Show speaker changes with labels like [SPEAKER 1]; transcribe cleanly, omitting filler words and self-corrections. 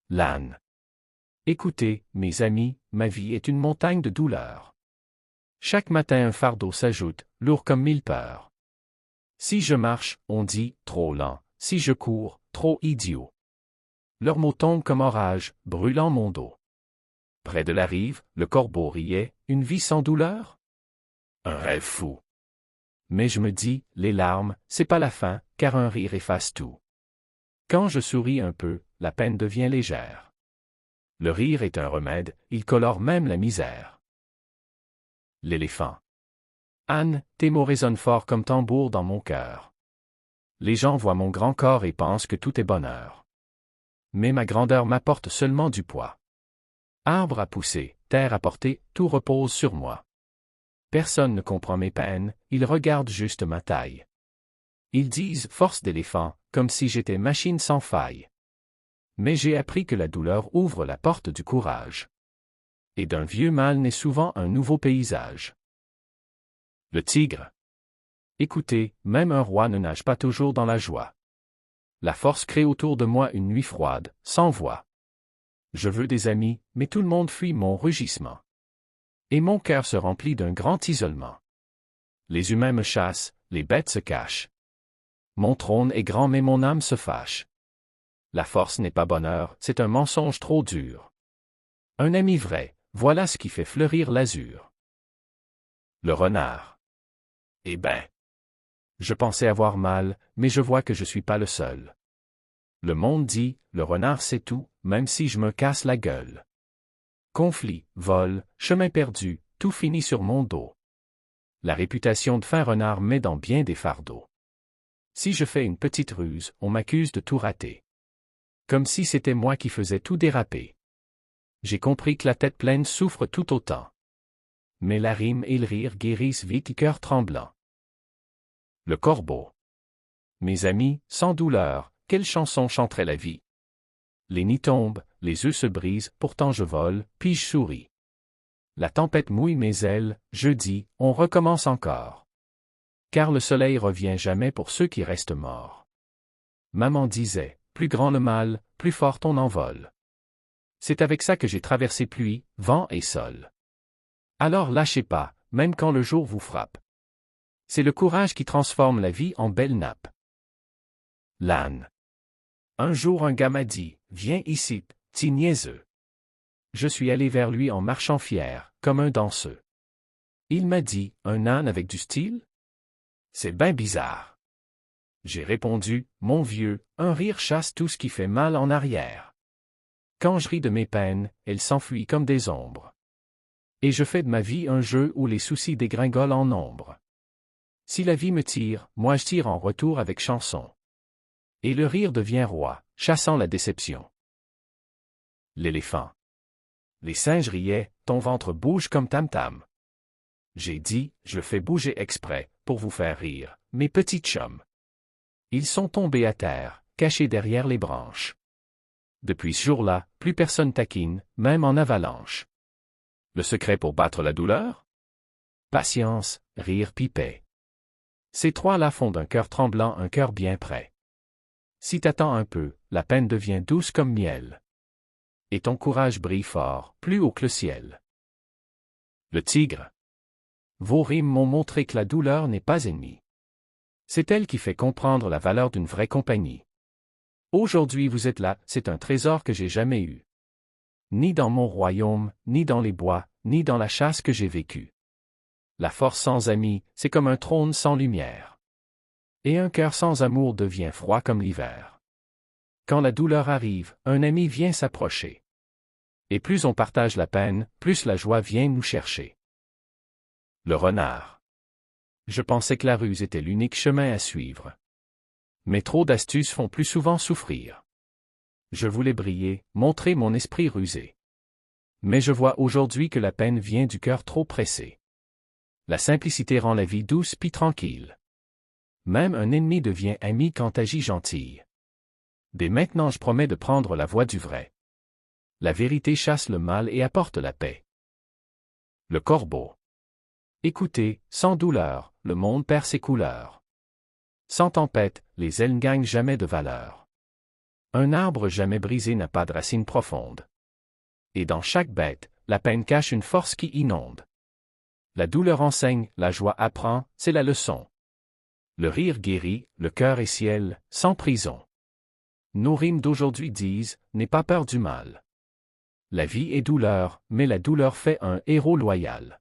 [SPEAKER 1] L'âne. Écoutez, mes amis, ma vie est une montagne de douleurs. Chaque matin un fardeau s'ajoute, lourd comme 1000 peurs. Si je marche, on dit, trop lent, si je cours, trop idiot. Leurs mots tombent comme orage, brûlant mon dos. Près de la rive, le corbeau riait, une vie sans douleur? Un rêve fou. Mais je me dis, les larmes, c'est pas la fin, car un rire efface tout. Quand je souris un peu, la peine devient légère. Le rire est un remède, il colore même la misère. L'éléphant. Anne, tes mots résonnent fort comme tambour dans mon cœur. Les gens voient mon grand corps et pensent que tout est bonheur. Mais ma grandeur m'apporte seulement du poids. Arbre à pousser, terre à porter, tout repose sur moi. Personne ne comprend mes peines, ils regardent juste ma taille. Ils disent force d'éléphant, comme si j'étais machine sans faille. Mais j'ai appris que la douleur ouvre la porte du courage. Et d'un vieux mal naît souvent un nouveau paysage. Le tigre. Écoutez, même un roi ne nage pas toujours dans la joie. La force crée autour de moi une nuit froide, sans voix. Je veux des amis, mais tout le monde fuit mon rugissement. Et mon cœur se remplit d'un grand isolement. Les humains me chassent, les bêtes se cachent. Mon trône est grand mais mon âme se fâche. La force n'est pas bonheur, c'est un mensonge trop dur. Un ami vrai, voilà ce qui fait fleurir l'azur. Le renard. Eh ben. Je pensais avoir mal, mais je vois que je suis pas le seul. Le monde dit, le renard sait tout, même si je me casse la gueule. Conflit, vol, chemin perdu, tout finit sur mon dos. La réputation de fin renard met dans bien des fardeaux. Si je fais une petite ruse, on m'accuse de tout rater. Comme si c'était moi qui faisais tout déraper. J'ai compris que la tête pleine souffre tout autant. Mais la rime et le rire guérissent vite le cœur tremblant. Le corbeau. Mes amis, sans douleur, quelle chanson chanterait la vie? Les nids tombent, les œufs se brisent, pourtant je vole, puis je souris. La tempête mouille mes ailes, je dis, on recommence encore. Car le soleil revient jamais pour ceux qui restent morts. Maman disait, plus grand le mal, plus fort ton envol. C'est avec ça que j'ai traversé pluie, vent et sol. Alors lâchez pas, même quand le jour vous frappe. C'est le courage qui transforme la vie en belle nappe. L'âne. Un jour un gars m'a dit, viens ici, petit niaiseux. Je suis allé vers lui en marchant fier, comme un danseux. Il m'a dit, un âne avec du style? C'est ben bizarre. J'ai répondu, mon vieux, un rire chasse tout ce qui fait mal en arrière. Quand je ris de mes peines, elles s'enfuient comme des ombres. Et je fais de ma vie un jeu où les soucis dégringolent en nombre. Si la vie me tire, moi je tire en retour avec chanson. Et le rire devient roi, chassant la déception. L'éléphant. Les singes riaient, ton ventre bouge comme tam-tam. J'ai dit, je le fais bouger exprès, pour vous faire rire, mes petits chums. Ils sont tombés à terre, cachés derrière les branches. Depuis ce jour-là, plus personne taquine, même en avalanche. Le secret pour battre la douleur? Patience, rire puis paix. Ces trois-là font d'un cœur tremblant un cœur bien prêt. Si t'attends un peu, la peine devient douce comme miel. Et ton courage brille fort, plus haut que le ciel. Le tigre. Vos rimes m'ont montré que la douleur n'est pas ennemie. C'est elle qui fait comprendre la valeur d'une vraie compagnie. Aujourd'hui vous êtes là, c'est un trésor que j'ai jamais eu. Ni dans mon royaume, ni dans les bois, ni dans la chasse que j'ai vécue. La force sans amis, c'est comme un trône sans lumière. Et un cœur sans amour devient froid comme l'hiver. Quand la douleur arrive, un ami vient s'approcher. Et plus on partage la peine, plus la joie vient nous chercher. Le renard. Je pensais que la ruse était l'unique chemin à suivre. Mais trop d'astuces font plus souvent souffrir. Je voulais briller, montrer mon esprit rusé. Mais je vois aujourd'hui que la peine vient du cœur trop pressé. La simplicité rend la vie douce puis tranquille. Même un ennemi devient ami quand agit gentil. Dès maintenant je promets de prendre la voie du vrai. La vérité chasse le mal et apporte la paix. Le corbeau. Écoutez, sans douleur, le monde perd ses couleurs. Sans tempête, les ailes ne gagnent jamais de valeur. Un arbre jamais brisé n'a pas de racines profondes. Et dans chaque bête, la peine cache une force qui inonde. La douleur enseigne, la joie apprend, c'est la leçon. Le rire guérit, le cœur est ciel, sans prison. Nos rimes d'aujourd'hui disent, n'aie pas peur du mal. La vie est douleur, mais la douleur fait un héros loyal.